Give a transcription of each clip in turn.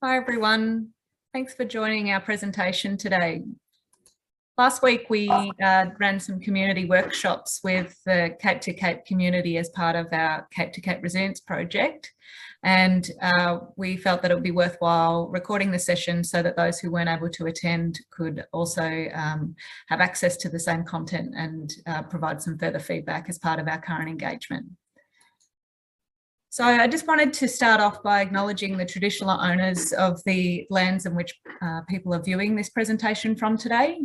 Hi everyone, thanks for joining our presentation today. Last week we ran some community workshops with the Cape to Cape community as part of our Cape to Cape Resilience project, and we felt that it would be worthwhile recording the session so that those who weren't able to attend could also have access to the same content and provide some further feedback as part of our current engagement. So I just wanted to start off by acknowledging the traditional owners of the lands in which people are viewing this presentation from today.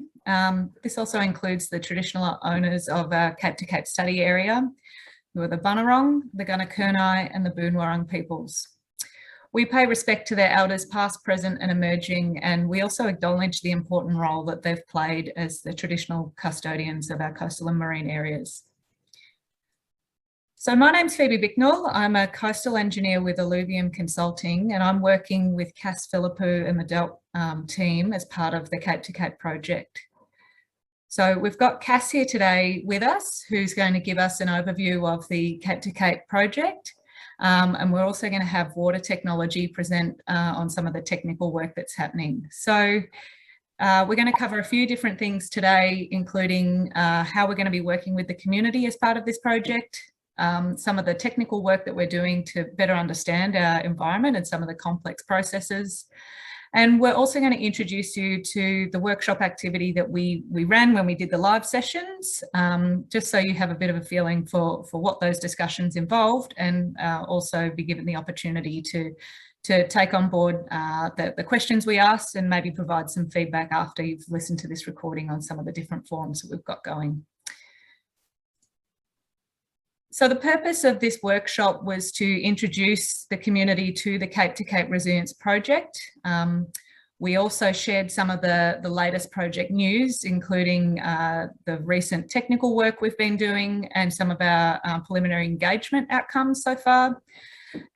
This also includes the traditional owners of our Cape to Cape study area, who are the Bunurong, the Gunakurnai and the Boonwurrung peoples. We pay respect to their elders past, present and emerging, and we also acknowledge the important role that they've played as the traditional custodians of our coastal and marine areas. So my name's Phoebe Bicknell. I'm a coastal engineer with Alluvium Consulting, and I'm working with Cass Philippou and the DELT team as part of the Cape to Cape project. So we've got Cass here today with us, who's going to give us an overview of the Cape to Cape project. And we're also going to have Water Technology present on some of the technical work that's happening. So we're going to cover a few different things today, including how we're going to be working with the community as part of this project, some of the technical work that we're doing to better understand our environment and some of the complex processes. And we're also going to introduce you to the workshop activity that we ran when we did the live sessions, just so you have a bit of a feeling for what those discussions involved, and also be given the opportunity to take on board the questions we asked and maybe provide some feedback after you've listened to this recording on some of the different forums that we've got going. So the purpose of this workshop was to introduce the community to the Cape to Cape Resilience project. We also shared some of the latest project news, including the recent technical work we've been doing and some of our preliminary engagement outcomes so far.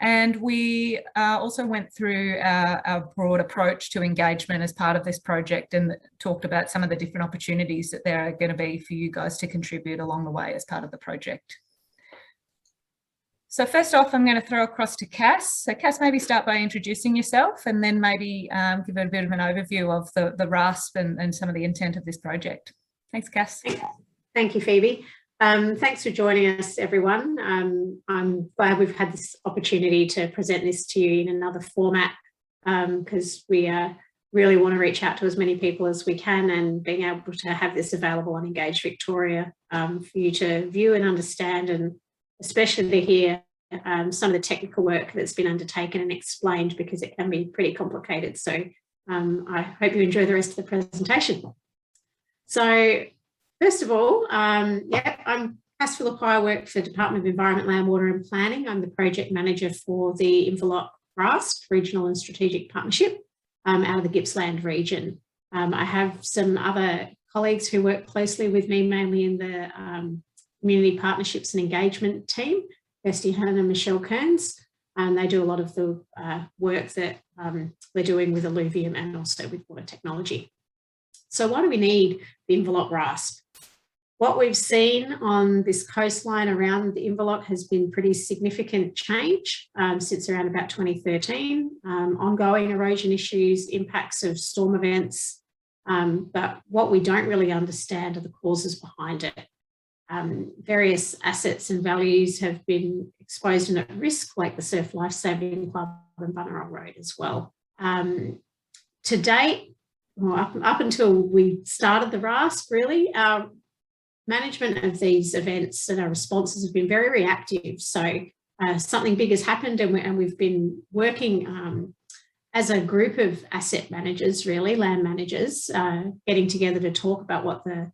And we also went through our broad approach to engagement as part of this project and talked about some of the different opportunities that there are going to be for you guys to contribute along the way as part of the project. So first off, I'm going to throw across to Cass. So Cass, maybe start by introducing yourself and then maybe give a bit of an overview of the RASP and some of the intent of this project. Thanks, Cass. Thank you, Phoebe. Thanks for joining us, everyone. I'm glad we've had this opportunity to present this to you in another format, because we really want to reach out to as many people as we can, and being able to have this available on Engage Victoria for you to view and understand, and especially to hear some of the technical work that's been undertaken and explained, because it can be pretty complicated. So I hope you enjoy the rest of the presentation. So first of all, I'm Cass Philippou. I work for the Department of Environment, Land, Water and Planning. I'm the project manager for the Inverloch RASP, Regional and Strategic Partnership, out of the Gippsland region. I have some other colleagues who work closely with me, mainly in the Community Partnerships and Engagement team, Kirsty Hearn and Michelle Kearns, and they do a lot of the work that we're doing with Alluvium and also with Water Technology. So why do we need the Inverloch RASP? What we've seen on this coastline around the Inverloch has been pretty significant change since around about 2013, ongoing erosion issues, impacts of storm events, but what we don't really understand are the causes behind it. Various assets and values have been exposed and at risk, like the Surf Lifesaving Club and Bunurong Road as well. To date, well, up until we started the RASP, really, our management of these events and our responses have been very reactive. So something big has happened, and we've been working as a group of asset managers, really, land managers, getting together to talk about what the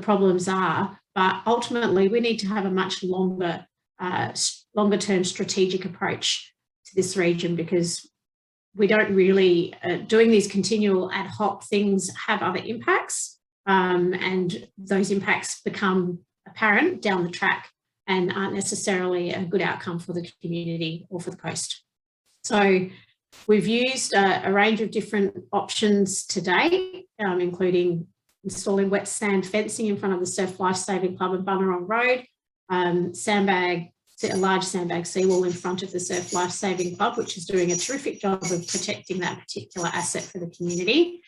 problems are. But ultimately, we need to have a much longer term strategic approach to this region, because we don't really, doing these continual ad hoc things have other impacts, and those impacts become apparent down the track and aren't necessarily a good outcome for the community or for the coast. So we've used a range of different options to date, including installing wet sand fencing in front of the Surf Lifesaving Club and Bunurong Road, sandbag a large sandbag seawall in front of the Surf Lifesaving Club, which is doing a terrific job of protecting that particular asset for the community.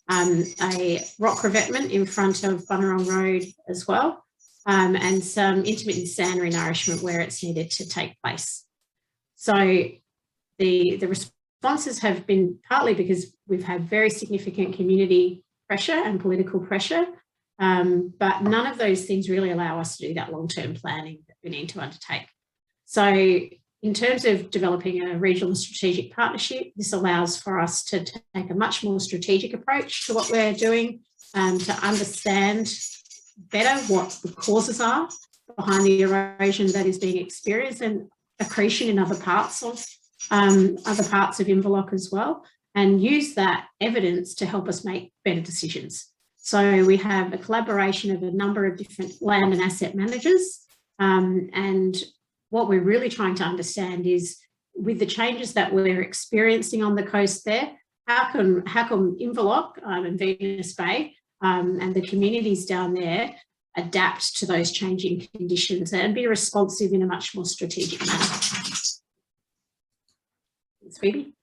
A rock revetment in front of Bunurong Road as well, and some intermittent sand renourishment where it's needed to take place. So the responses have been partly because we've had very significant community pressure and political pressure, but none of those things really allow us to do that long-term planning that we need to undertake. So in terms of developing a regional strategic partnership, this allows for us to take a much more strategic approach to what we're doing, to understand better what the causes are behind the erosion that is being experienced and accretion in other parts of Inverloch as well, and use that evidence to help us make better decisions. So we have a collaboration of a number of different land and asset managers, and what we're really trying to understand is, with the changes that we're experiencing on the coast there, how can Inverloch and Venus Bay and the communities down there adapt to those changing conditions and be responsive in a much more strategic manner. Thanks, Phoebe.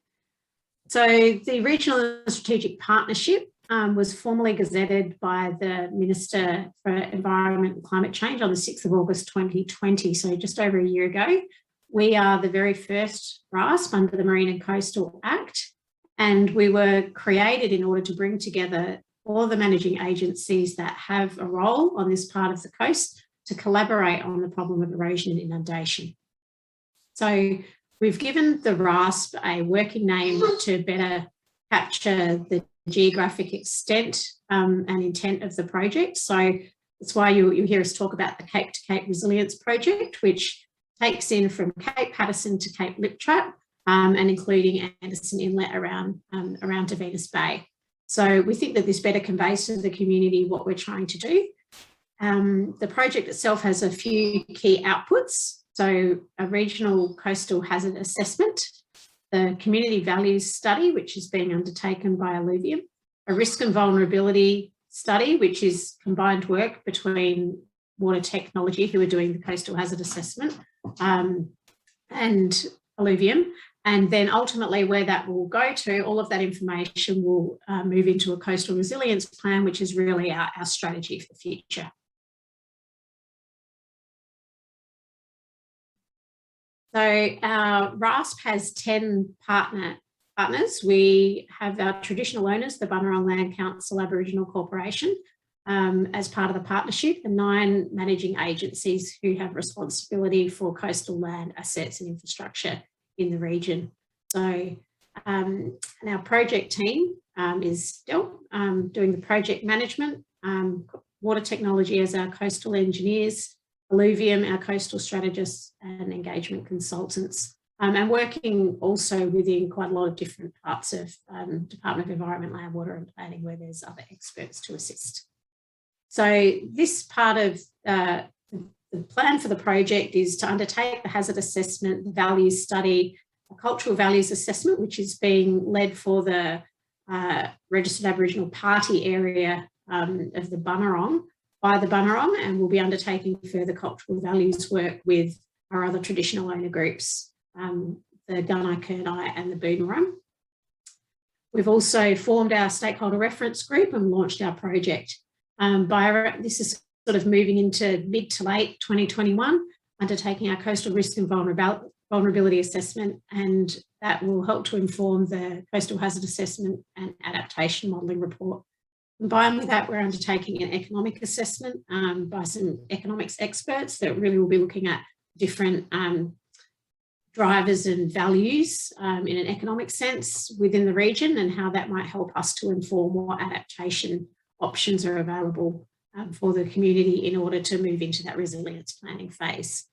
So the Regional Strategic Partnership was formally gazetted by the Minister for Environment and Climate Change on the 6th of August 2020, so just over a year ago. We are the very first RASP under the Marine and Coastal Act, and we were created in order to bring together all the managing agencies that have a role on this part of the coast to collaborate on the problem of erosion and inundation. So we've given the RASP a working name to better capture the geographic extent and intent of the project. So that's why you hear us talk about the Cape to Cape Resilience Project, which takes in from Cape Patterson to Cape Liptrap, and including Anderson Inlet around to Venus Bay. So we think that this better conveys to the community what we're trying to do. The project itself has a few key outputs. So a regional coastal hazard assessment, the community values study, which is being undertaken by Alluvium, a risk and vulnerability study, which is combined work between Water Technology, who are doing the coastal hazard assessment, and Alluvium. And then ultimately where that will go to, all of that information will move into a coastal resilience plan, which is really our strategy for the future. So our RASP has 10 partners. We have our traditional owners, the Bunurong Land Council Aboriginal Corporation, as part of the partnership, and 9 managing agencies who have responsibility for coastal land assets and infrastructure in the region. So and our project team is still doing the project management, Water Technology as our coastal engineers, Alluvium, our coastal strategists and engagement consultants, and working also within quite a lot of different parts of Department of Environment, Land, Water and Planning, where there's other experts to assist. So this part of the plan for the project is to undertake the hazard assessment, the values study, a cultural values assessment, which is being led for the registered Aboriginal party area of the Bunurong, by the Bunurong, and we'll be undertaking further cultural values work with our other traditional owner groups, the Gunai Kurnai and the Boonwurrung. We've also formed our stakeholder reference group and launched our project. This is sort of moving into mid to late 2021, undertaking our coastal risk and vulnerability assessment, and that will help to inform the coastal hazard assessment and adaptation modelling report. Combined with that, we're undertaking an economic assessment by some economics experts that really will be looking at different drivers and values in an economic sense within the region, and how that might help us to inform what adaptation options are available for the community in order to move into that resilience planning phase.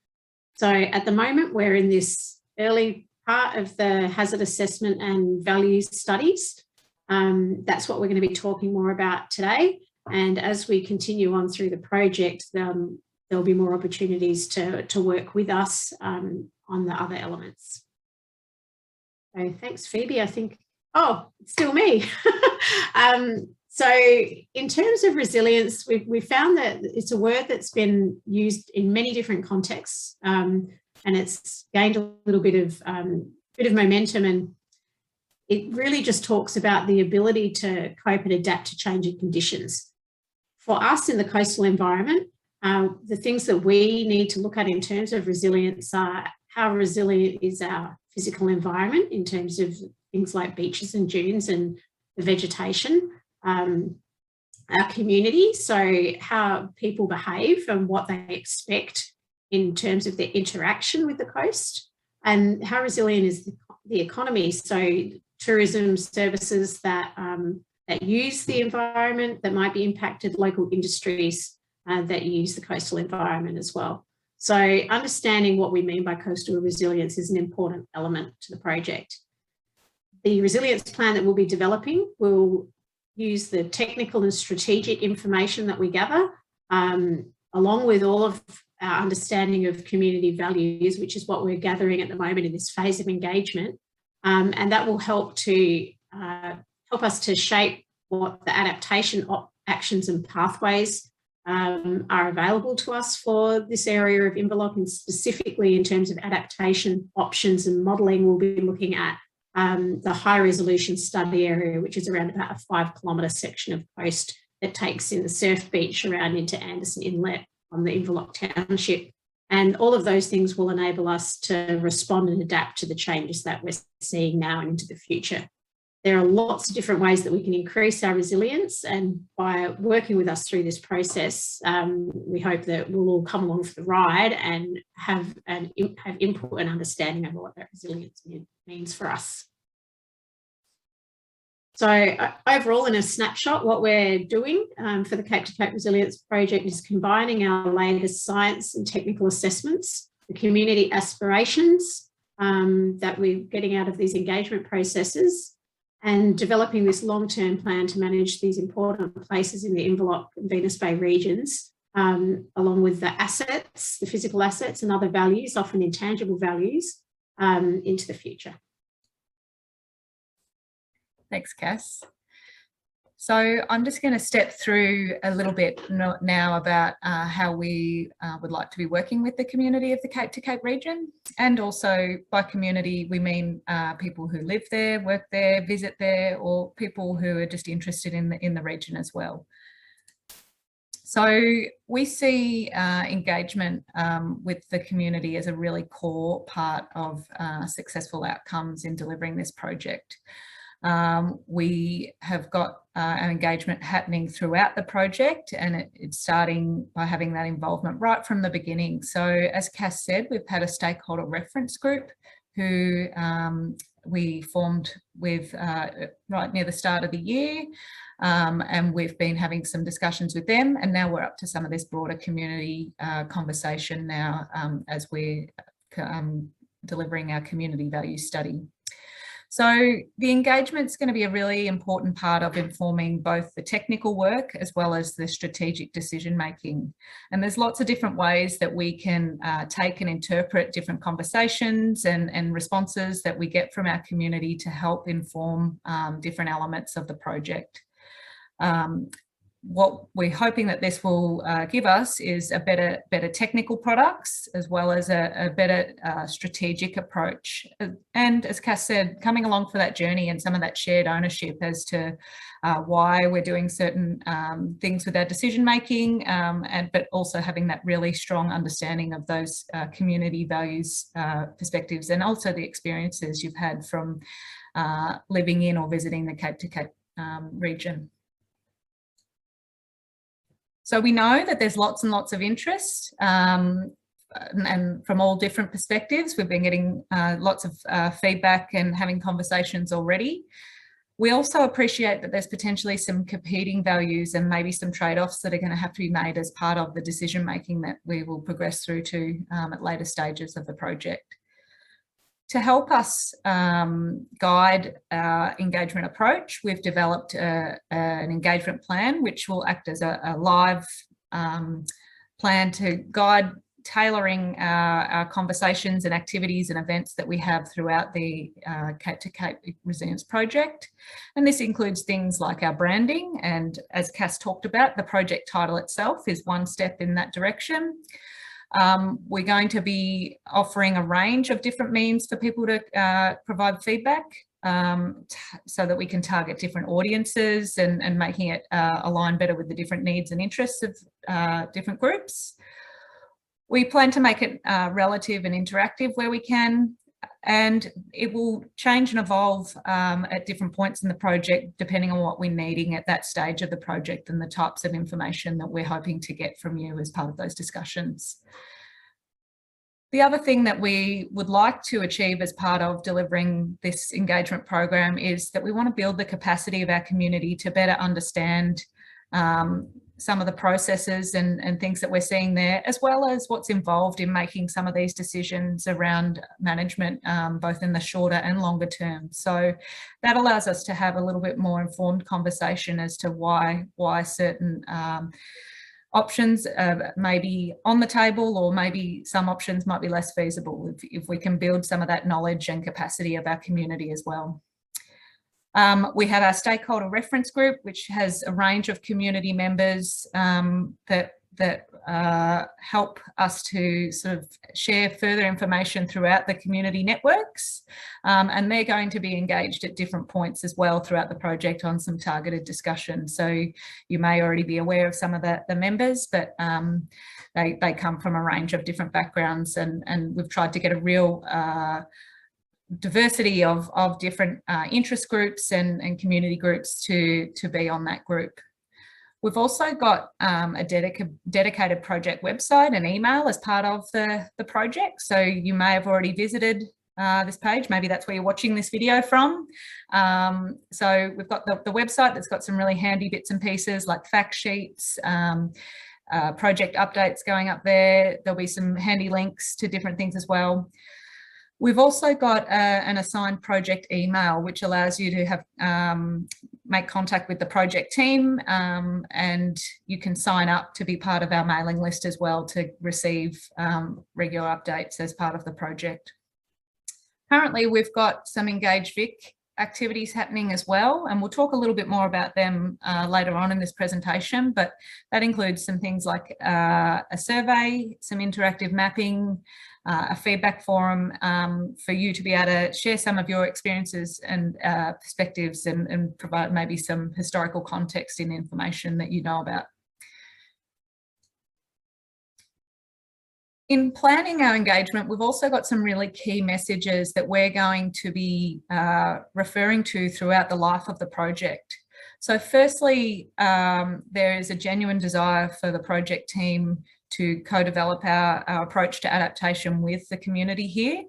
So at the moment, we're in this early part of the hazard assessment and values studies. That's what we're going to be talking more about today. And as we continue on through the project, there'll be more opportunities to work with us on the other elements. So thanks, Phoebe. I think, oh, it's still me. So in terms of resilience, we found that it's a word that's been used in many different contexts. and it's gained a little bit of momentum, and it really just talks about the ability to cope and adapt to changing conditions. For us in the coastal environment, the things that we need to look at in terms of resilience are how resilient is our physical environment in terms of things like beaches and dunes and the vegetation, our community, so how people behave and what they expect in terms of their interaction with the coast, and how resilient is the economy, so tourism services that use the environment that might be impacted, local industries that use the coastal environment as well. So understanding what we mean by coastal resilience is an important element to the project. The resilience plan that we'll be developing will use the technical and strategic information that we gather, along with all of our understanding of community values, which is what we're gathering at the moment in this phase of engagement. And that will help us to shape what the adaptation actions and pathways are available to us for this area of Inverloch, and specifically in terms of adaptation options and modelling, we'll be looking at the high resolution study area, which is around about a 5 kilometre section of coast that takes in the surf beach around into Anderson Inlet on the Inverloch Township. And all of those things will enable us to respond and adapt to the changes that we're seeing now and into the future. There are lots of different ways that we can increase our resilience, and by working with us through this process, we hope that we'll all come along for the ride and have input and understanding of what that resilience means for us. So overall, in a snapshot, what we're doing for the Cape to Cape Resilience Project is combining our latest science and technical assessments, the community aspirations that we're getting out of these engagement processes, and developing this long-term plan to manage these important places in the Inverloch and Venus Bay regions, along with the assets, the physical assets and other values, often intangible values, into the future. Thanks, Cass. So I'm just going to step through a little bit now about how we would like to be working with the community of the Cape to Cape region. And also by community, we mean people who live there, work there, visit there, or people who are just interested in the region as well. So we see engagement with the community as a really core part of successful outcomes in delivering this project. We have got our engagement happening throughout the project, and it's starting by having that involvement right from the beginning. So as Cass said, we've had a stakeholder reference group who we formed with right near the start of the year, and we've been having some discussions with them, and now we're up to some of this broader community conversation now as we're delivering our community value study. So the engagement is going to be a really important part of informing both the technical work as well as the strategic decision making. And there's lots of different ways that we can take and interpret different conversations and responses that we get from our community to help inform different elements of the project. What we're hoping that this will give us is a better technical products, as well as a better strategic approach. And as Cass said, coming along for that journey and some of that shared ownership as to why we're doing certain things with our decision making, but also having that really strong understanding of those community values perspectives, and also the experiences you've had from living in or visiting the Cape to Cape region. So we know that there's lots and lots of interest, and from all different perspectives. We've been getting lots of feedback and having conversations already. We also appreciate that there's potentially some competing values and maybe some trade-offs that are going to have to be made as part of the decision making that we will progress through to at later stages of the project. To help us guide our engagement approach, we've developed an engagement plan, which will act as a live plan to guide tailoring our conversations and activities and events that we have throughout the Cape to Cape Resilience Project. And this includes things like our branding, and as Cass talked about, the project title itself is one step in that direction. We're going to be offering a range of different means for people to provide feedback, so that we can target different audiences and making it align better with the different needs and interests of different groups. We plan to make it relative and interactive where we can, and it will change and evolve at different points in the project depending on what we're needing at that stage of the project and the types of information that we're hoping to get from you as part of those discussions. The other thing that we would like to achieve as part of delivering this engagement program is that we want to build the capacity of our community to better understand some of the processes and things that we're seeing there, as well as what's involved in making some of these decisions around management, both in the shorter and longer term. So that allows us to have a little bit more informed conversation as to why certain options may be on the table, or maybe some options might be less feasible if we can build some of that knowledge and capacity of our community as well. We have our stakeholder reference group, which has a range of community members that help us to sort of share further information throughout the community networks. And they're going to be engaged at different points as well throughout the project on some targeted discussion. So you may already be aware of some of the members, but they come from a range of different backgrounds, and we've tried to get a real diversity of different interest groups and community groups to be on that group. We've also got a dedicated project website and email as part of the project. So you may have already visited this page. Maybe that's where you're watching this video from. So we've got the website that's got some really handy bits and pieces like fact sheets, project updates going up there. There'll be some handy links to different things as well. We've also got an assigned project email, which allows you to have make contact with the project team, and you can sign up to be part of our mailing list as well to receive regular updates as part of the project. Currently, we've got some Engage Vic activities happening as well, and we'll talk a little bit more about them later on in this presentation, but that includes some things like a survey, some interactive mapping, a feedback forum for you to be able to share some of your experiences and perspectives and provide maybe some historical context in information that you know about. In planning our engagement, we've also got some really key messages that we're going to be referring to throughout the life of the project. So firstly, there is a genuine desire for the project team to co-develop our approach to adaptation with the community here.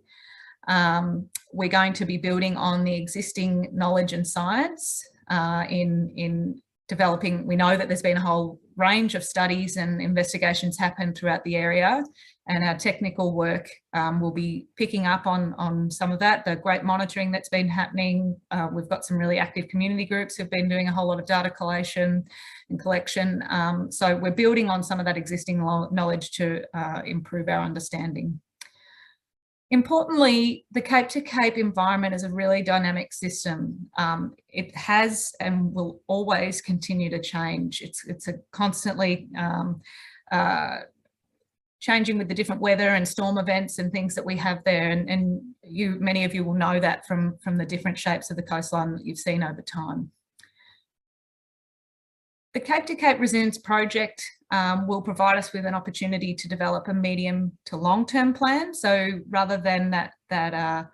We're going to be building on the existing knowledge and science in developing. We know that there's been a whole range of studies and investigations happen throughout the area, and our technical work will be picking up on some of that, the great monitoring that's been happening. We've got some really active community groups who've been doing a whole lot of data collation and collection. So we're building on some of that existing knowledge to improve our understanding. Importantly, the Cape to Cape environment is a really dynamic system. It has and will always continue to change. It's a constantly changing with the different weather and storm events and things that we have there. And many of you will know that from the different shapes of the coastline that you've seen over time. The Cape to Cape Resilience Project will provide us with an opportunity to develop a medium to long-term plan. So rather than that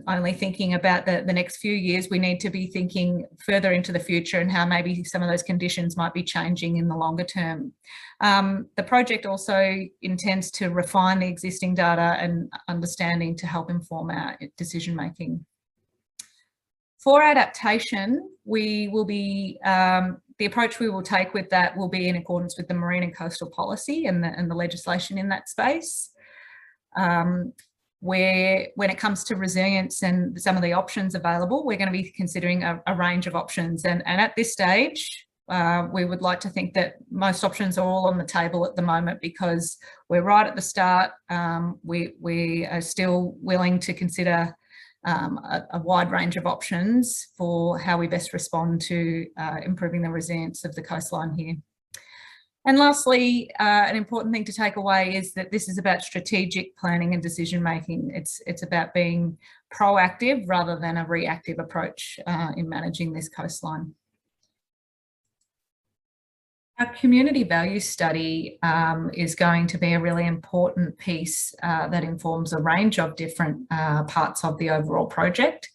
only thinking about the next few years, we need to be thinking further into the future and how maybe some of those conditions might be changing in the longer term. The project also intends to refine the existing data and understanding to help inform our decision making. For adaptation, we will be the approach we will take with that will be in accordance with the Marine and Coastal Policy and the legislation in that space. Where when it comes to resilience and some of the options available, we're going to be considering a range of options. And at this stage, we would like to think that most options are all on the table at the moment because we're right at the start. We are still willing to consider a wide range of options for how we best respond to improving the resilience of the coastline here. And lastly, an important thing to take away is that this is about strategic planning and decision making. It's about being proactive rather than a reactive approach in managing this coastline. Our community value study is going to be a really important piece that informs a range of different parts of the overall project.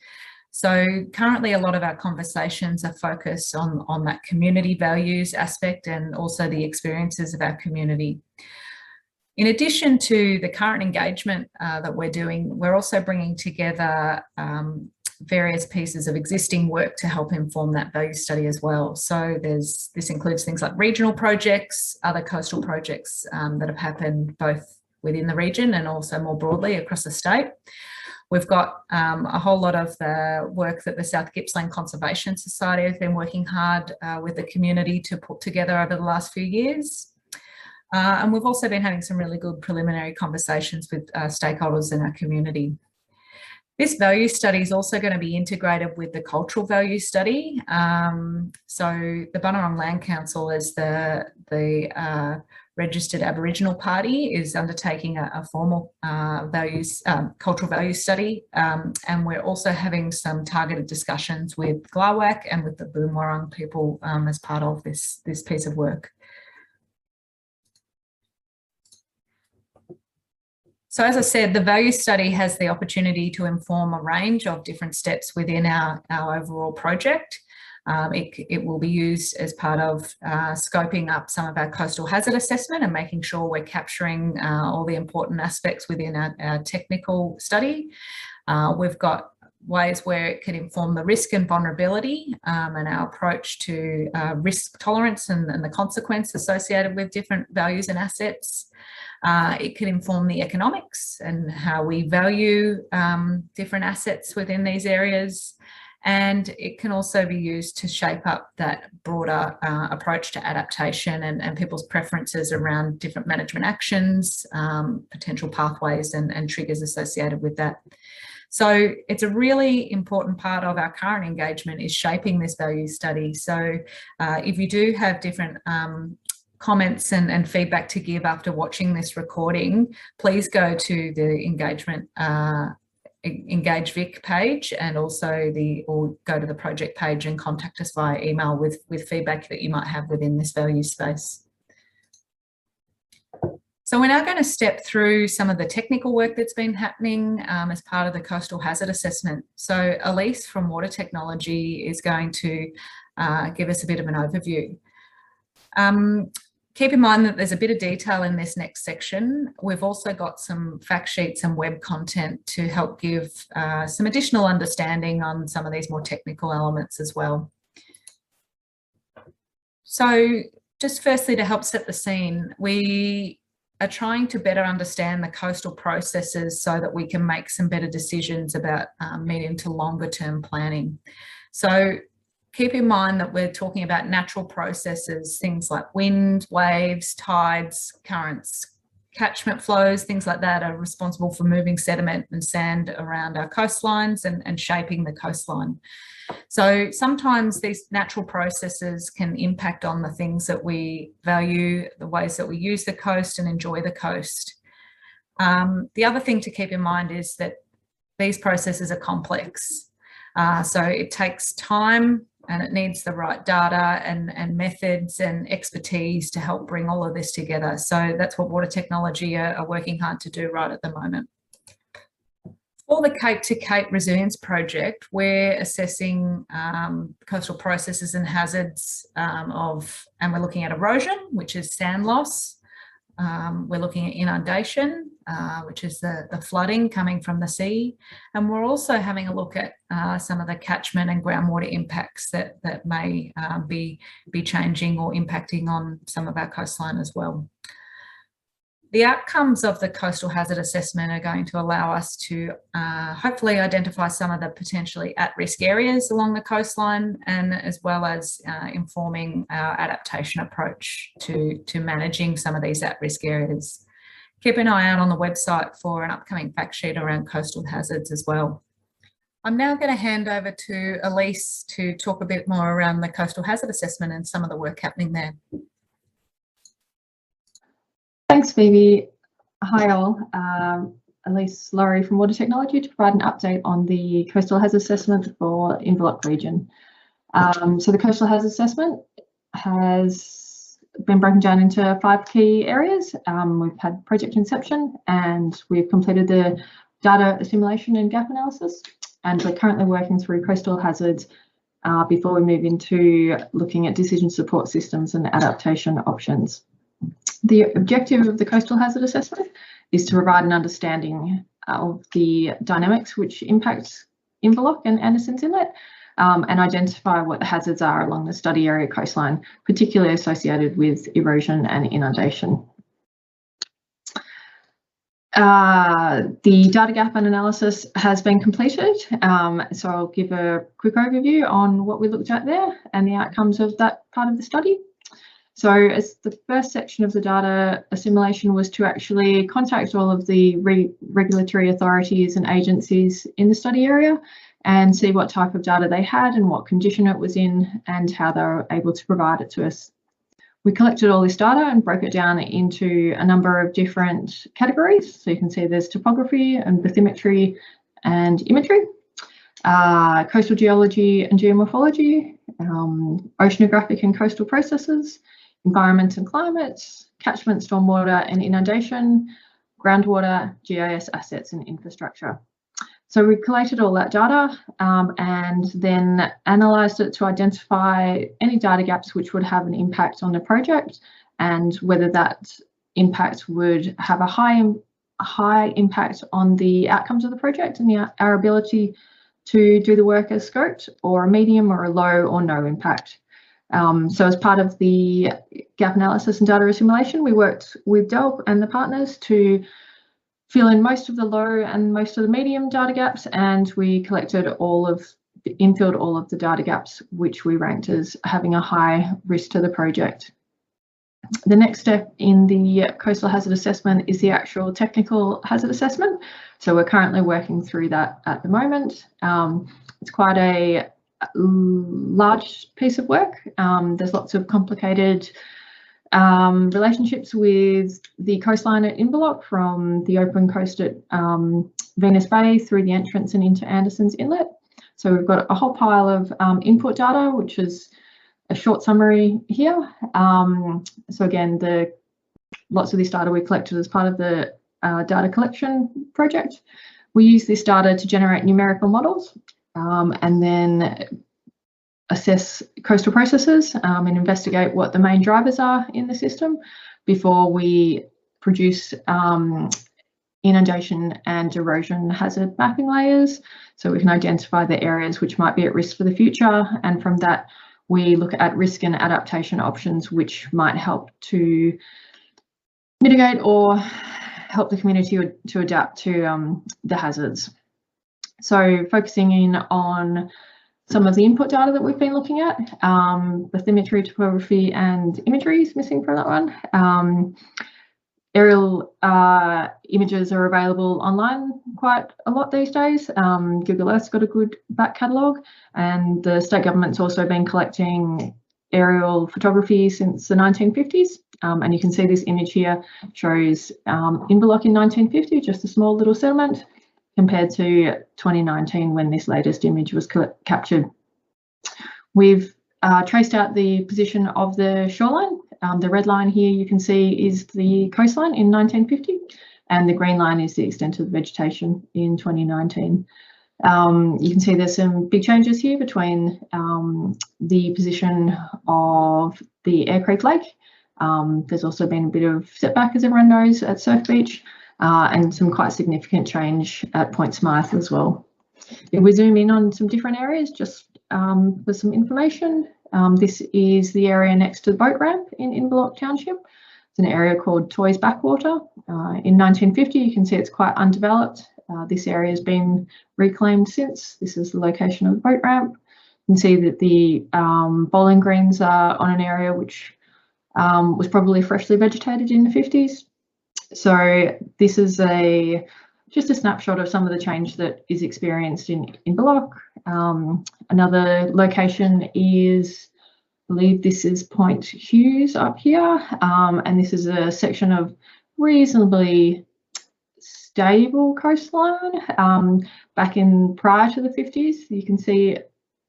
So currently a lot of our conversations are focused on that community values aspect and also the experiences of our community. In addition to the current engagement that we're doing, we're also bringing together various pieces of existing work to help inform that value study as well. So this includes things like regional projects, other coastal projects that have happened both within the region and also more broadly across the state. We've got a whole lot of the work that the South Gippsland Conservation Society has been working hard with the community to put together over the last few years. And we've also been having some really good preliminary conversations with stakeholders in our community. This value study is also going to be integrated with the cultural value study. So the Bunurong Land Council, as the registered Aboriginal party, is undertaking a formal cultural values study, and we're also having some targeted discussions with Glawak and with the Boonwurrung people as part of this piece of work. So as I said, the value study has the opportunity to inform a range of different steps within our overall project. It will be used as part of scoping up some of our coastal hazard assessment and making sure we're capturing all the important aspects within our technical study. We've got ways where it can inform the risk and vulnerability and our approach to risk tolerance and the consequence associated with different values and assets. It can inform the economics and how we value different assets within these areas. And it can also be used to shape up that broader approach to adaptation and people's preferences around different management actions, potential pathways and triggers associated with that. So it's a really important part of our current engagement is shaping this value study. So if you do have different comments and feedback to give after watching this recording, please go to the engagement Engage Vic page and also or go to the project page and contact us via email with feedback that you might have within this value space. So we're now going to step through some of the technical work that's been happening as part of the coastal hazard assessment. So Elise from Water Technology is going to give us a bit of an overview. Keep in mind that there's a bit of detail in this next section. We've also got some fact sheets and web content to help give some additional understanding on some of these more technical elements as well. So just firstly, to help set the scene, we are trying to better understand the coastal processes so that we can make some better decisions about medium to longer term planning. So keep in mind that we're talking about natural processes, things like wind, waves, tides, currents, catchment flows, things like that are responsible for moving sediment and sand around our coastlines and shaping the coastline. So sometimes these natural processes can impact on the things that we value, the ways that we use the coast and enjoy the coast. The other thing to keep in mind is that these processes are complex. So it takes time and it needs the right data and methods and expertise to help bring all of this together. So that's what Water Technology are working hard to do right at the moment. For the Cape to Cape Resilience Project, we're assessing coastal processes and hazards and we're looking at erosion, which is sand loss. We're looking at inundation, which is the flooding coming from the sea. And we're also having a look at some of the catchment and groundwater impacts that may be changing or impacting on some of our coastline as well. The outcomes of the coastal hazard assessment are going to allow us to hopefully identify some of the potentially at-risk areas along the coastline, and as well as informing our adaptation approach to managing some of these at-risk areas. Keep an eye out on the website for an upcoming fact sheet around coastal hazards as well. I'm now going to hand over to Elise to talk a bit more around the coastal hazard assessment and some of the work happening there. Thanks, Phoebe. Hi all. Elise Laurie from Water Technology to provide an update on the Coastal Hazard Assessment for Inverloch region. So the Coastal Hazard Assessment has been broken down into 5 key areas. We've had project inception and we've completed the data assimilation and gap analysis, and we're currently working through coastal hazards before we move into looking at decision support systems and adaptation options. The objective of the Coastal Hazard Assessment is to provide an understanding of the dynamics which impact Inverloch and Anderson's Inlet, and identify what the hazards are along the study area coastline, particularly associated with erosion and inundation. The data gap and analysis has been completed, so I'll give a quick overview on what we looked at there and the outcomes of that part of the study. So as the first section of the data assimilation was to actually contact all of the regulatory authorities and agencies in the study area and see what type of data they had and what condition it was in and how they were able to provide it to us. We collected all this data and broke it down into a number of different categories. So you can see there's topography and bathymetry and imagery, coastal geology and geomorphology, oceanographic and coastal processes, environment and climate, catchment, stormwater and inundation, groundwater, GIS assets and infrastructure. So we collated all that data and then analysed it to identify any data gaps which would have an impact on the project and whether that impact would have a high impact on the outcomes of the project and our ability to do the work as scoped, or a medium or a low or no impact. So as part of the gap analysis and data assimilation, we worked with Delp and the partners to fill in most of the low and most of the medium data gaps, and we infilled all of the data gaps which we ranked as having a high risk to the project. The next step in the coastal hazard assessment is the actual technical hazard assessment. So we're currently working through that at the moment. It's quite a large piece of work. There's lots of complicated relationships with the coastline at Inverloch, from the open coast at Venus Bay through the entrance and into Anderson's Inlet. So we've got a whole pile of input data, which is a short summary here. So again, lots of this data we collected as part of the data collection project. We use this data to generate numerical models and then assess coastal processes and investigate what the main drivers are in the system before we produce inundation and erosion hazard mapping layers, so we can identify the areas which might be at risk for the future, and from that we look at risk and adaptation options which might help to mitigate or help the community to adapt to the hazards. So focusing in on some of the input data that we've been looking at, bathymetry, topography and imagery is missing from that one. Aerial images are available online quite a lot these days. Google Earth's got a good back catalogue, and the state government's also been collecting aerial photography since the 1950s. And you can see this image here shows Inverloch in 1950, just a small little settlement, compared to 2019 when this latest image was captured. We've traced out the position of the shoreline. The red line here you can see is the coastline in 1950, and the green line is the extent of the vegetation in 2019. You can see there's some big changes here between the position of the Air Creek Lake. There's also been a bit of setback, as everyone knows, at Surf Beach, and some quite significant change at Point Smythe as well. If we zoom in on some different areas, just for some information, this is the area next to the boat ramp in Inverloch Township. It's an area called Toys Backwater. In 1950, you can see it's quite undeveloped. This area has been reclaimed since. This is the location of the boat ramp. You can see that the bowling greens are on an area which was probably freshly vegetated in the 50s. So this is just a snapshot of some of the change that is experienced in Inverloch. Another location is, I believe this is Point Hughes up here, and this is a section of reasonably stable coastline. Back in prior to the 50s, you can see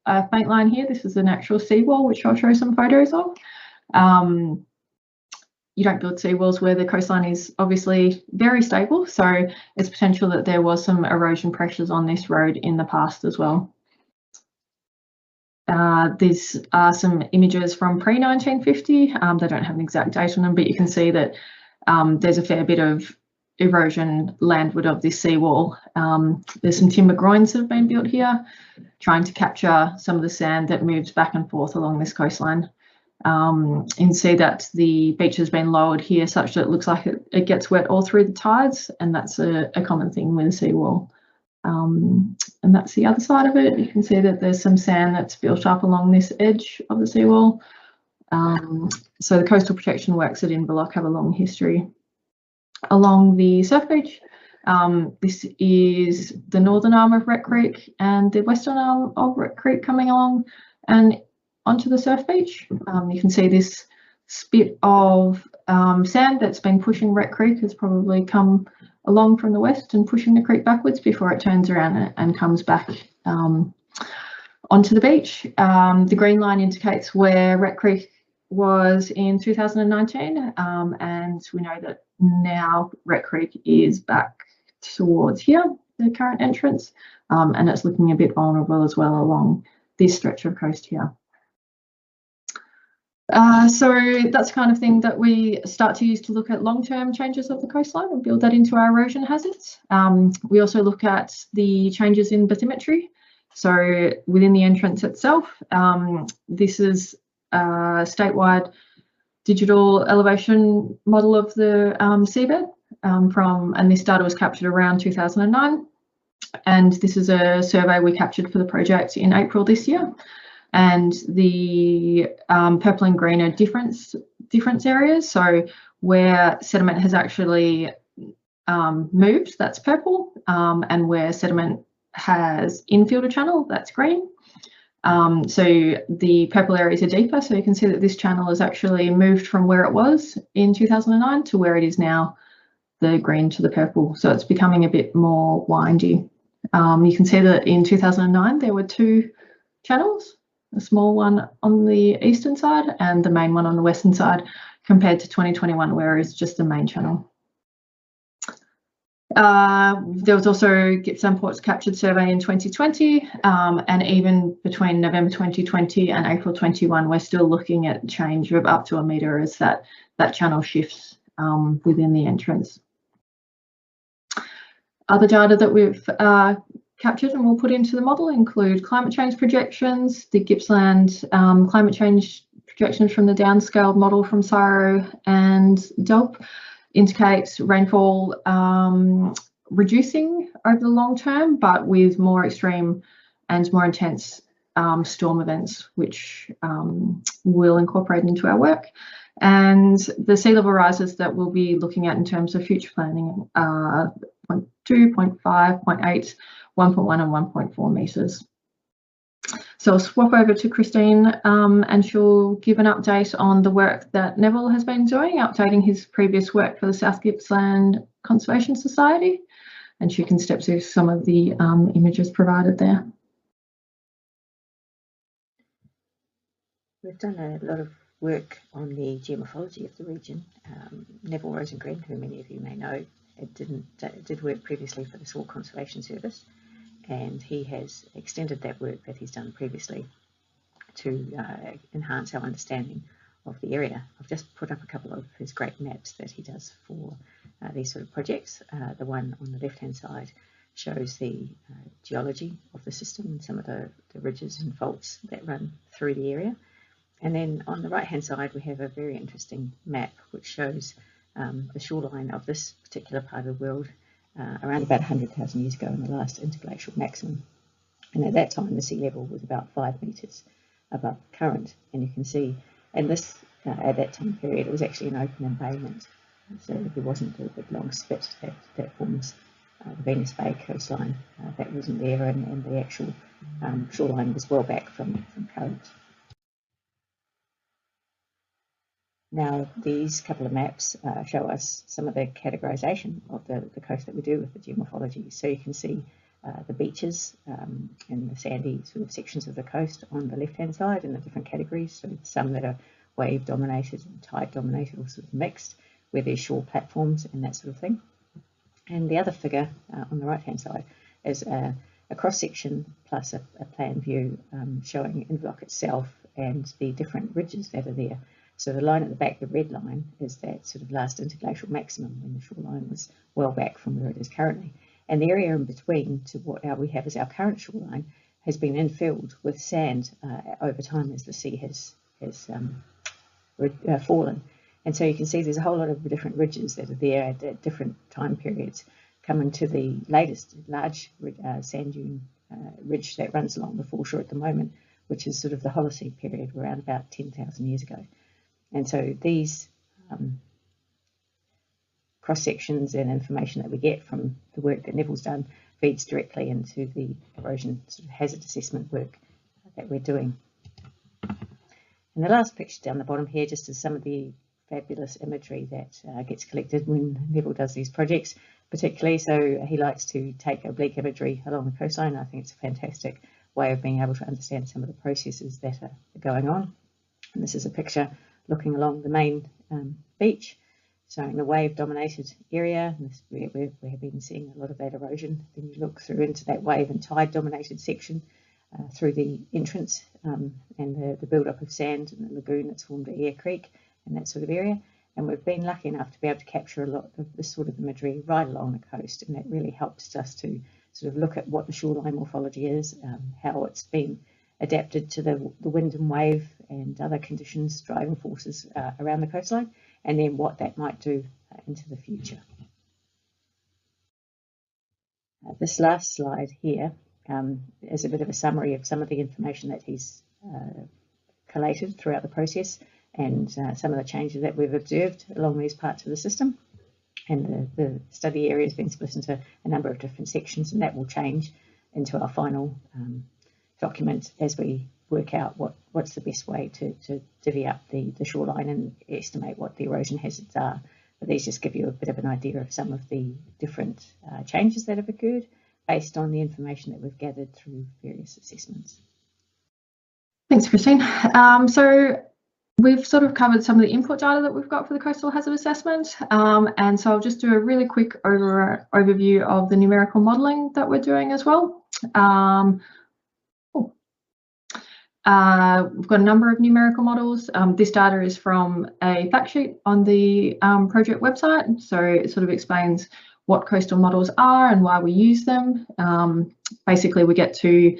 a faint line here. This is an actual seawall, which I'll show some photos of. You don't build seawalls where the coastline is obviously very stable, so it's potential that there was some erosion pressures on this road in the past as well. These are some images from pre-1950. They don't have an exact date on them, but you can see that there's a fair bit of erosion landward of this seawall. There's some timber groins that have been built here, trying to capture some of the sand that moves back and forth along this coastline. You can see that the beach has been lowered here such that it looks like it gets wet all through the tides, and that's a common thing with a seawall. And that's the other side of it. You can see that there's some sand that's built up along this edge of the seawall. So the coastal protection works at Inverloch have a long history. Along the surf beach, this is the northern arm of Wreck Creek and the western arm of Wreck Creek coming along and onto the surf beach. You can see this spit of sand that's been pushing Wreck Creek has probably come along from the west and pushing the creek backwards before it turns around and comes back onto the beach. The green line indicates where Wreck Creek was in 2019, and we know that now Wreck Creek is back towards here, the current entrance, and it's looking a bit vulnerable as well along this stretch of coast here. So that's the kind of thing that we start to use to look at long-term changes of the coastline and build that into our erosion hazards. We also look at the changes in bathymetry. So within the entrance itself, this is a statewide digital elevation model of the seabed and this data was captured around 2009. And this is a survey we captured for the project in April this year. And the purple and green are difference areas. So where sediment has actually moved, that's purple, and where sediment has infilled a channel, that's green. So the purple areas are deeper, so you can see that this channel has actually moved from where it was in 2009 to where it is now, the green to the purple. So it's becoming a bit more windy. You can see that in 2009 there were two channels, a small one on the eastern side and the main one on the western side, compared to 2021 where it's just the main channel. There was also Gippsland Port's captured survey in 2020, and even between November 2020 and April 21, we're still looking at change of up to a metre as that channel shifts within the entrance. Other data that we've captured and we'll put into the model include climate change projections, the Gippsland climate change projections from the downscaled model from CSIRO and DELP indicates rainfall reducing over the long term, but with more extreme and more intense storm events, which we'll incorporate into our work. And the sea level rises that we'll be looking at in terms of future planning are 0.2, 0.5, 0.8, 1.1 and 1.4 metres. So I'll swap over to Christine and she'll give an update on the work that Neville has been doing, updating his previous work for the South Gippsland Conservation Society, and she can step through some of the images provided there. We've done a lot of work on the geomorphology of the region. Neville Rosengren, who many of you may know, did work previously for the Soil Conservation Service, and he has extended that work that he's done previously to enhance our understanding of the area. I've just put up a couple of his great maps that he does for these sort of projects. The one on the left hand side shows the geology of the system and some of the ridges and faults that run through the area. And then on the right hand side we have a very interesting map which shows the shoreline of this particular part of the world around about 100,000 years ago in the last interglacial maximum. And at that time the sea level was about 5 metres above current, and you can see in this at that time period it was actually an open embayment, so there wasn't the big long spit that forms the Venus Bay coastline. That wasn't there, and the actual shoreline was well back from current. Now, these couple of maps show us some of the categorisation of the coast that we do with the geomorphology. So you can see the beaches and the sandy sort of sections of the coast on the left-hand side in the different categories. So some that are wave dominated and tide dominated, or sort of mixed, where there's shore platforms and that sort of thing. And the other figure on the right-hand side is a cross-section plus a plan view showing Inverloch itself and the different ridges that are there. So the line at the back, the red line, is that sort of last interglacial maximum when the shoreline was well back from where it is currently. And the area in between to what we have as our current shoreline has been infilled with sand over time as the sea has fallen. And so you can see there's a whole lot of different ridges that are there at different time periods, coming to the latest large sand dune ridge that runs along the foreshore at the moment, which is sort of the Holocene period, around about 10,000 years ago. And so these cross-sections and information that we get from the work that Neville's done feeds directly into the erosion sort of hazard assessment work that we're doing. And the last picture down the bottom here just is some of the fabulous imagery that gets collected when Neville does these projects, particularly. So he likes to take oblique imagery along the coastline. I think it's a fantastic way of being able to understand some of the processes that are going on. And this is a picture looking along the main beach, showing the wave-dominated area. And this, we have been seeing a lot of that erosion. Then you look through into that wave and tide-dominated section through the entrance and the build-up of sand and the lagoon that's formed at Eyre Creek and that sort of area. And we've been lucky enough to be able to capture a lot of this sort of imagery right along the coast, and that really helps us to sort of look at what the shoreline morphology is, how it's been adapted to the wind and wave and other conditions, driving forces around the coastline, and then what that might do into the future. This last slide here is a bit of a summary of some of the information that he's collated throughout the process and some of the changes that we've observed along these parts of the system. And the study area has been split into a number of different sections, and that will change into our final document as we work out what's the best way to divvy up the shoreline and estimate what the erosion hazards are. But these just give you a bit of an idea of some of the different changes that have occurred based on the information that we've gathered through various assessments. Thanks, Christine. So we've sort of covered some of the input data that we've got for the coastal hazard assessment. And so I'll just do a really quick overview of the numerical modelling that we're doing as well. We've got a number of numerical models. This data is from a fact sheet on the project website. So it sort of explains what coastal models are and why we use them. Basically, we get to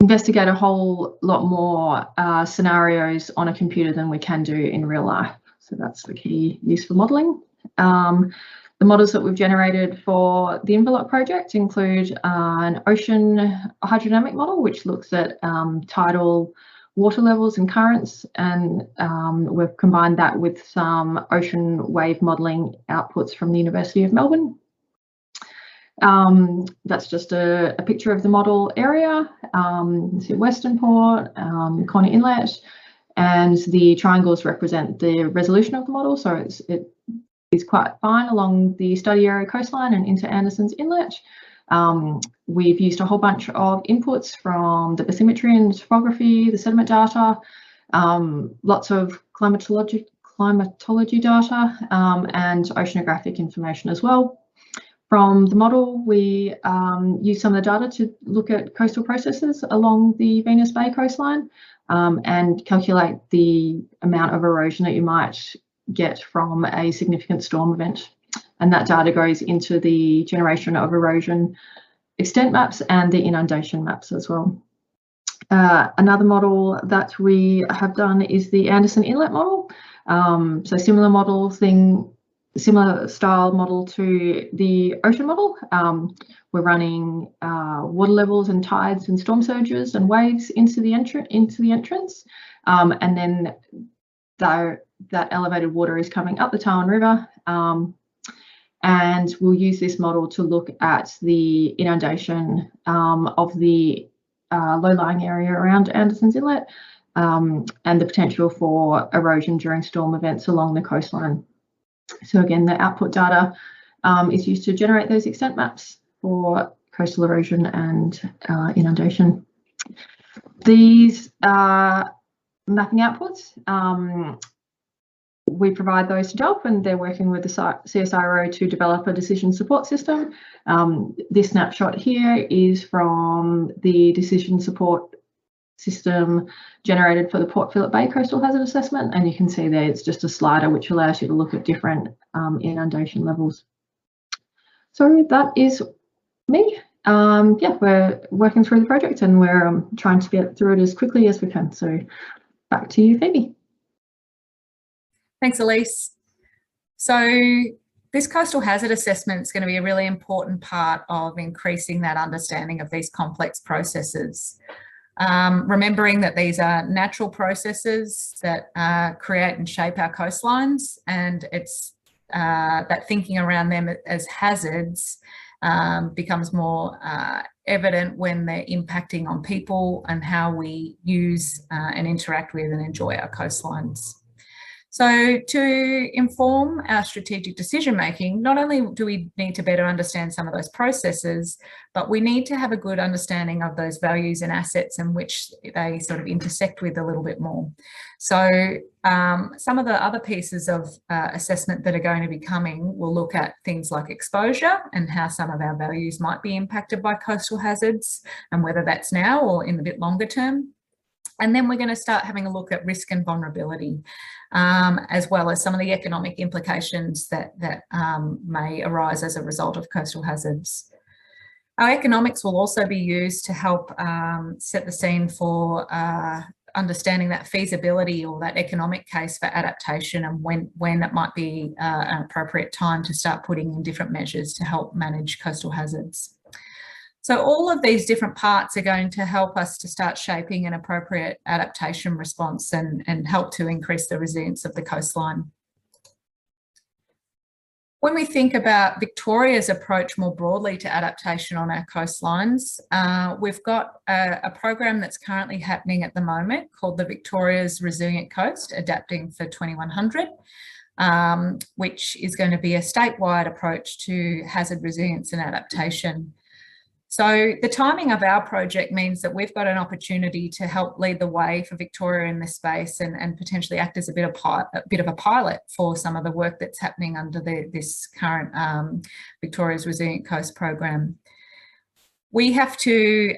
investigate a whole lot more scenarios on a computer than we can do in real life. So that's the key use for modelling. The models that we've generated for the Inverloch project include an ocean hydrodynamic model, which looks at tidal water levels and currents, and we've combined that with some ocean wave modelling outputs from the University of Melbourne. That's just a picture of the model area. You can see Western Port, Corner Inlet, and the triangles represent the resolution of the model. So it is quite fine along the study area coastline and into Anderson's Inlet. We've used a whole bunch of inputs from the bathymetry and topography, the sediment data, lots of climatology data, and oceanographic information as well. From the model, we use some of the data to look at coastal processes along the Venus Bay coastline and calculate the amount of erosion that you might get from a significant storm event. And that data goes into the generation of erosion extent maps and the inundation maps as well. Another model that we have done is the Anderson Inlet model. So similar style model to the ocean model. We're running water levels and tides and storm surges and waves into the entrance, and then that elevated water is coming up the Tarwin River, and we'll use this model to look at the inundation of the low-lying area around Anderson's Inlet, and the potential for erosion during storm events along the coastline. So again, the output data is used to generate those extent maps for coastal erosion and inundation. These mapping outputs, we provide those to DELP, and they're working with the CSIRO to develop a decision support system. This snapshot here is from the decision support system generated for the Port Phillip Bay Coastal Hazard Assessment, and you can see there it's just a slider which allows you to look at different inundation levels. So that is me. Yeah, we're working through the project and we're trying to get through it as quickly as we can. So back to you, Phoebe. Thanks, Elise. So this coastal hazard assessment is going to be a really important part of increasing that understanding of these complex processes. Remembering that these are natural processes that create and shape our coastlines, and it's that thinking around them as hazards becomes more evident when they're impacting on people and how we use and interact with and enjoy our coastlines. So to inform our strategic decision making, not only do we need to better understand some of those processes, but we need to have a good understanding of those values and assets in which they sort of intersect with a little bit more. So some of the other pieces of assessment that are going to be coming will look at things like exposure and how some of our values might be impacted by coastal hazards, and whether that's now or in the bit longer term. And then we're going to start having a look at risk and vulnerability, as well as some of the economic implications that may arise as a result of coastal hazards. Our economics will also be used to help set the scene for understanding that feasibility or that economic case for adaptation, and when it might be an appropriate time to start putting in different measures to help manage coastal hazards. So all of these different parts are going to help us to start shaping an appropriate adaptation response and help to increase the resilience of the coastline. When we think about Victoria's approach more broadly to adaptation on our coastlines, we've got a program that's currently happening at the moment called the Victoria's Resilient Coast, Adapting for 2100, which is going to be a statewide approach to hazard resilience and adaptation. So the timing of our project means that we've got an opportunity to help lead the way for Victoria in this space and potentially act as a bit of a pilot for some of the work that's happening under this current Victoria's Resilient Coast program. We have to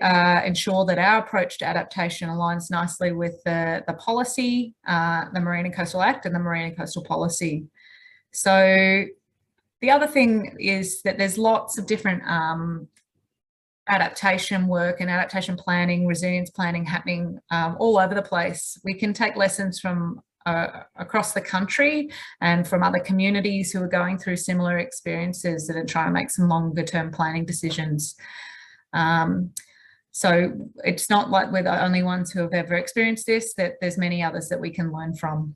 ensure that our approach to adaptation aligns nicely with the policy, the Marine and Coastal Act and the Marine and Coastal Policy. So the other thing is that there's lots of different adaptation work and adaptation planning, resilience planning happening all over the place. We can take lessons from across the country and from other communities who are going through similar experiences that are trying to make some longer term planning decisions. So it's not like we're the only ones who have ever experienced this, that there's many others that we can learn from.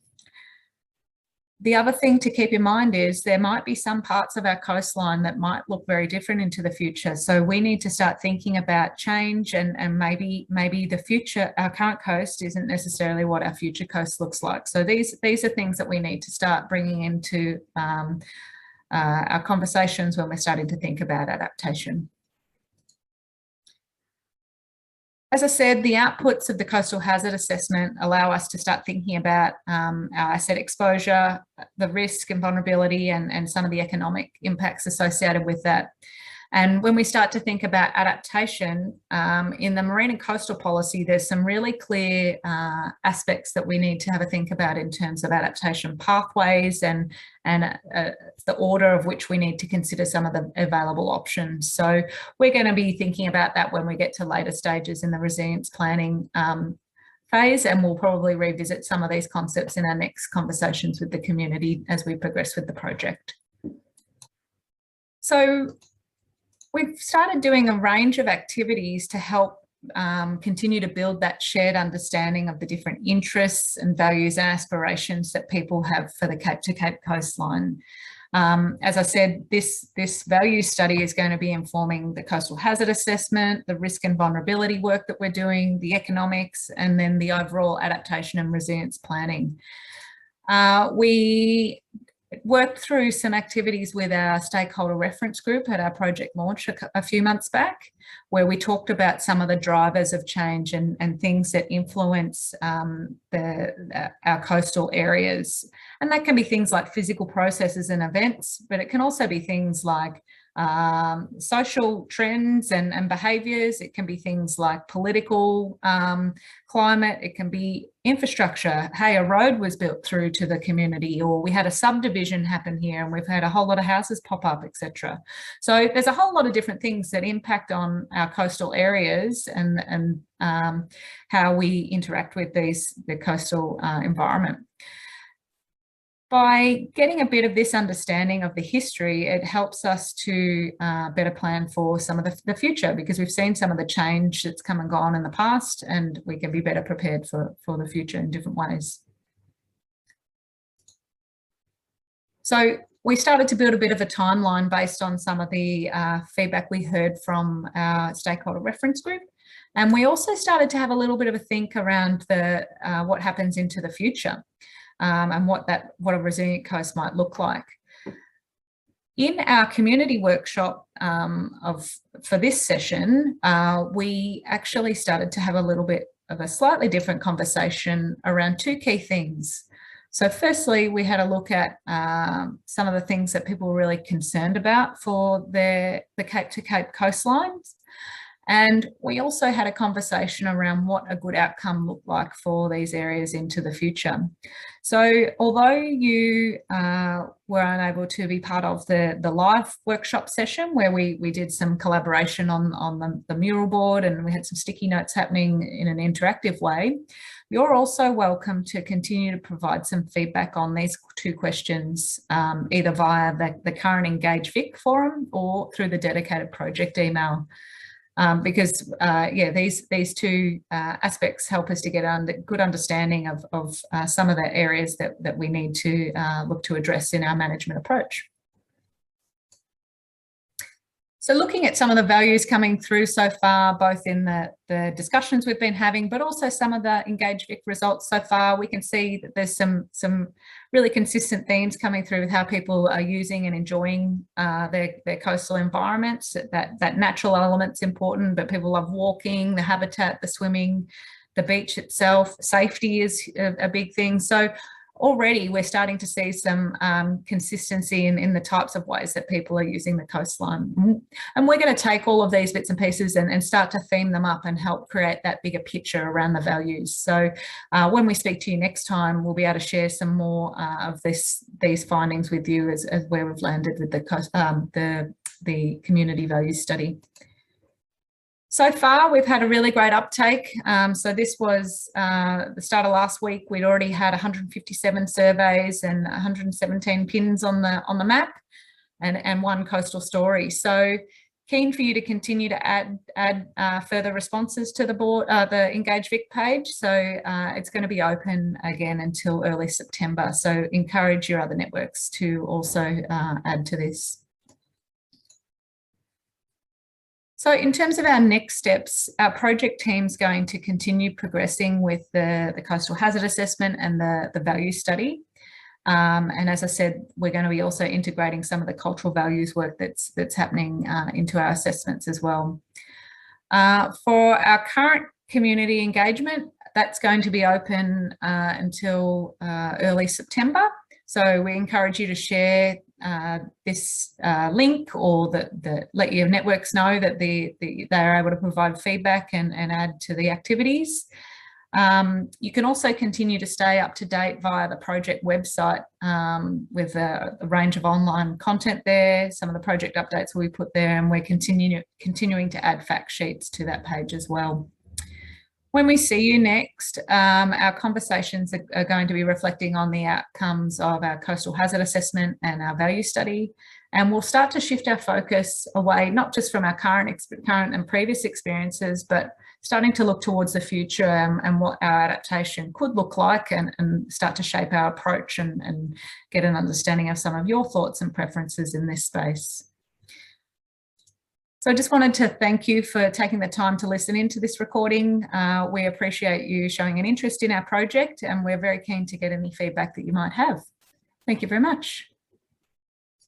The other thing to keep in mind is there might be some parts of our coastline that might look very different into the future. So we need to start thinking about change and maybe the future, our current coast isn't necessarily what our future coast looks like. So these are things that we need to start bringing into our conversations when we're starting to think about adaptation. As I said, the outputs of the coastal hazard assessment allow us to start thinking about our asset exposure, the risk and vulnerability, and some of the economic impacts associated with that. And when we start to think about adaptation, in the Marine and Coastal Policy, there's some really clear aspects that we need to have a think about in terms of adaptation pathways and the order of which we need to consider some of the available options. So we're going to be thinking about that when we get to later stages in the resilience planning phase, and we'll probably revisit some of these concepts in our next conversations with the community as we progress with the project. So we've started doing a range of activities to help continue to build that shared understanding of the different interests and values and aspirations that people have for the Cape to Cape coastline. As I said, this value study is going to be informing the coastal hazard assessment, the risk and vulnerability work that we're doing, the economics, and then the overall adaptation and resilience planning. We worked through some activities with our stakeholder reference group at our project launch a few months back, where we talked about some of the drivers of change and things that influence our coastal areas. And that can be things like physical processes and events, but it can also be things like social trends and behaviours. It can be things like political climate. It can be infrastructure. Hey, a road was built through to the community, or we had a subdivision happen here and we've had a whole lot of houses pop up, etc. So there's a whole lot of different things that impact on our coastal areas and how we interact with the coastal environment. By getting a bit of this understanding of the history, it helps us to better plan for some of the future, because we've seen some of the change that's come and gone in the past, and we can be better prepared for the future in different ways. So we started to build a bit of a timeline based on some of the feedback we heard from our stakeholder reference group. And we also started to have a little bit of a think around what happens into the future. And what a resilient coast might look like. In our community workshop for this session, we actually started to have a little bit of a slightly different conversation around two key things. So firstly, we had a look at some of the things that people were really concerned about for the Cape to Cape coastlines. And we also had a conversation around what a good outcome looked like for these areas into the future. So although you were unable to be part of the live workshop session, where we did some collaboration on the mural board and we had some sticky notes happening in an interactive way, you're also welcome to continue to provide some feedback on these two questions, either via the current Engage Vic forum or through the dedicated project email. Because these two aspects help us to get a good understanding of some of the areas that we need to look to address in our management approach. So looking at some of the values coming through so far, both in the discussions we've been having, but also some of the Engage Vic results so far, we can see that there's some really consistent themes coming through with how people are using and enjoying their coastal environments. That natural element's important, but people love walking, the habitat, the swimming, the beach itself. Safety is a big thing. So already we're starting to see some consistency in the types of ways that people are using the coastline. And we're going to take all of these bits and pieces and start to theme them up and help create that bigger picture around the values. So when we speak to you next time, we'll be able to share some more of these findings with you as where we've landed with the community values study. So far, we've had a really great uptake. So this was the start of last week. We'd already had 157 surveys and 117 pins on the map, and one coastal story. So keen for you to continue to add further responses to the board, the Engage Vic page. So it's going to be open again until early September. So encourage your other networks to also add to this. So in terms of our next steps, our project team's going to continue progressing with the coastal hazard assessment and the value study. And as I said, we're going to be also integrating some of the cultural values work that's happening into our assessments as well. For our current community engagement, that's going to be open until early September. So we encourage you to share this link, or let your networks know that they are able to provide feedback and add to the activities. You can also continue to stay up to date via the project website with a range of online content there. Some of the project updates will be put there, and we're continuing to add fact sheets to that page as well. When we see you next, our conversations are going to be reflecting on the outcomes of our coastal hazard assessment and our value study. And we'll start to shift our focus away, not just from our current and previous experiences, but starting to look towards the future and what our adaptation could look like, and start to shape our approach and get an understanding of some of your thoughts and preferences in this space. So I just wanted to thank you for taking the time to listen into this recording. We appreciate you showing an interest in our project, and we're very keen to get any feedback that you might have. Thank you very much.